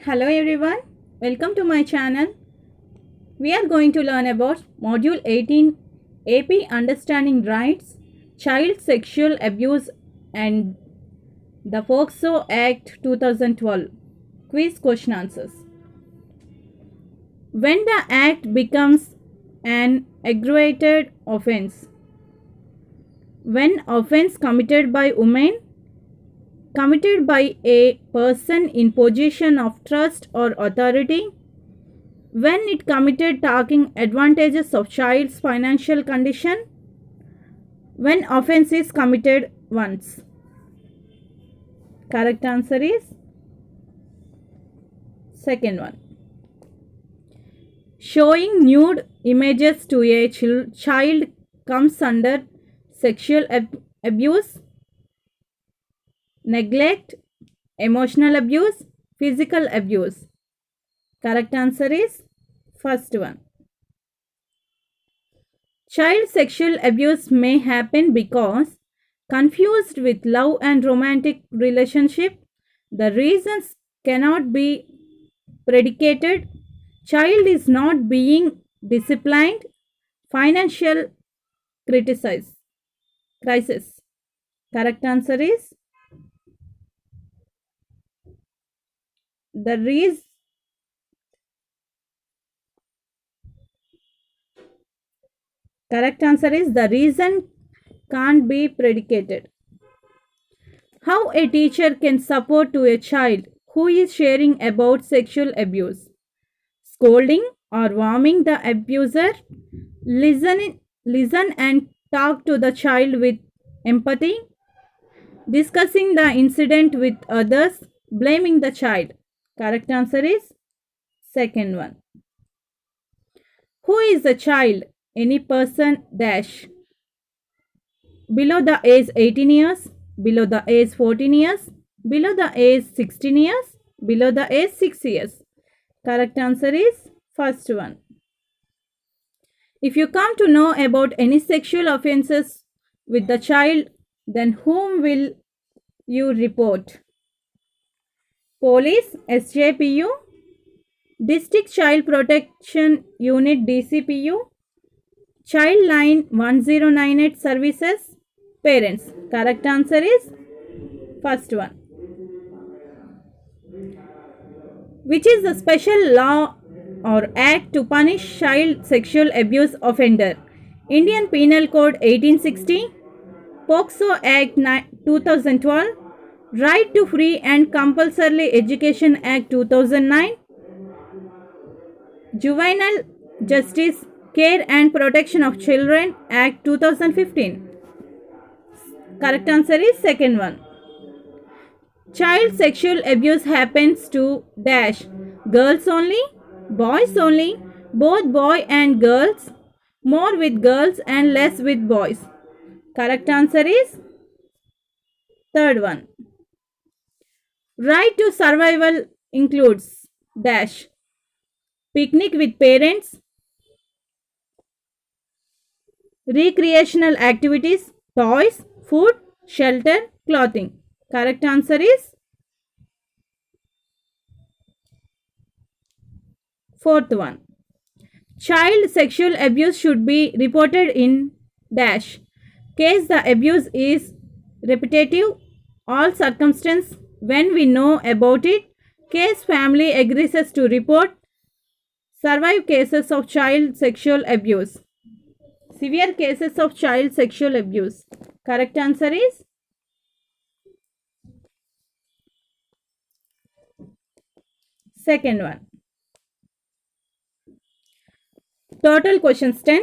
Hello everyone, welcome to my channel. We are going to learn about Module 18 AP Understanding Rights, Child Sexual Abuse and the POCSO Act 2012. Quiz question answers. When the act becomes an aggravated offense. When offense committed by women, committed by a person in position of trust or authority, when it committed taking advantages of child's financial condition, when offense is committed once. Correct answer is second one. Showing nude images to a child comes under sexual abuse, neglect, emotional abuse, physical abuse. Correct answer is first one. Child sexual abuse may happen because confused with love and romantic relationship, the reasons cannot be predicated, child is not being disciplined, financial crisis. Correct answer is the reason. Correct answer is the reason can't be predicated. How a teacher can support to a child who is sharing about sexual abuse. Scolding or warning the abuser. Listen and talk to the child with empathy. Discussing the incident with others. Blaming the child. Correct answer is second one. Who is the child? Any person dash. Below the age 18 years, below the age 14 years, below the age 16 years, below the age 6 years. Correct answer is first one. If you come to know about any sexual offences with the child, then whom will you report? Police, SJPU, District Child Protection Unit, DCPU, Child Line 1098 Services, parents. Correct answer is first one. Which is the special law or act to punish child sexual abuse offender? Indian Penal Code 1860, POCSO Act 2012, Right to Free and Compulsory Education Act 2009, Juvenile Justice Care and Protection of Children Act 2015. Correct answer is second one. Child sexual abuse happens to dash. Girls only, boys only, both boy and girls, more with girls and less with boys. Correct answer is third one. Right to survival includes dash. Picnic with parents, recreational activities, toys, food, shelter, clothing. Correct answer is fourth one. Child sexual abuse should be reported in dash. Case the abuse is repetitive, all circumstance when we know about it, case family agrees to report, survive cases of child sexual abuse, severe cases of child sexual abuse. Correct answer is second one. Total questions 10,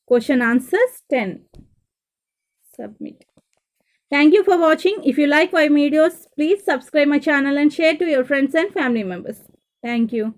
question answers 10. Submit. Thank you for watching. If you like my videos, please subscribe my channel and share to your friends and family members. Thank you.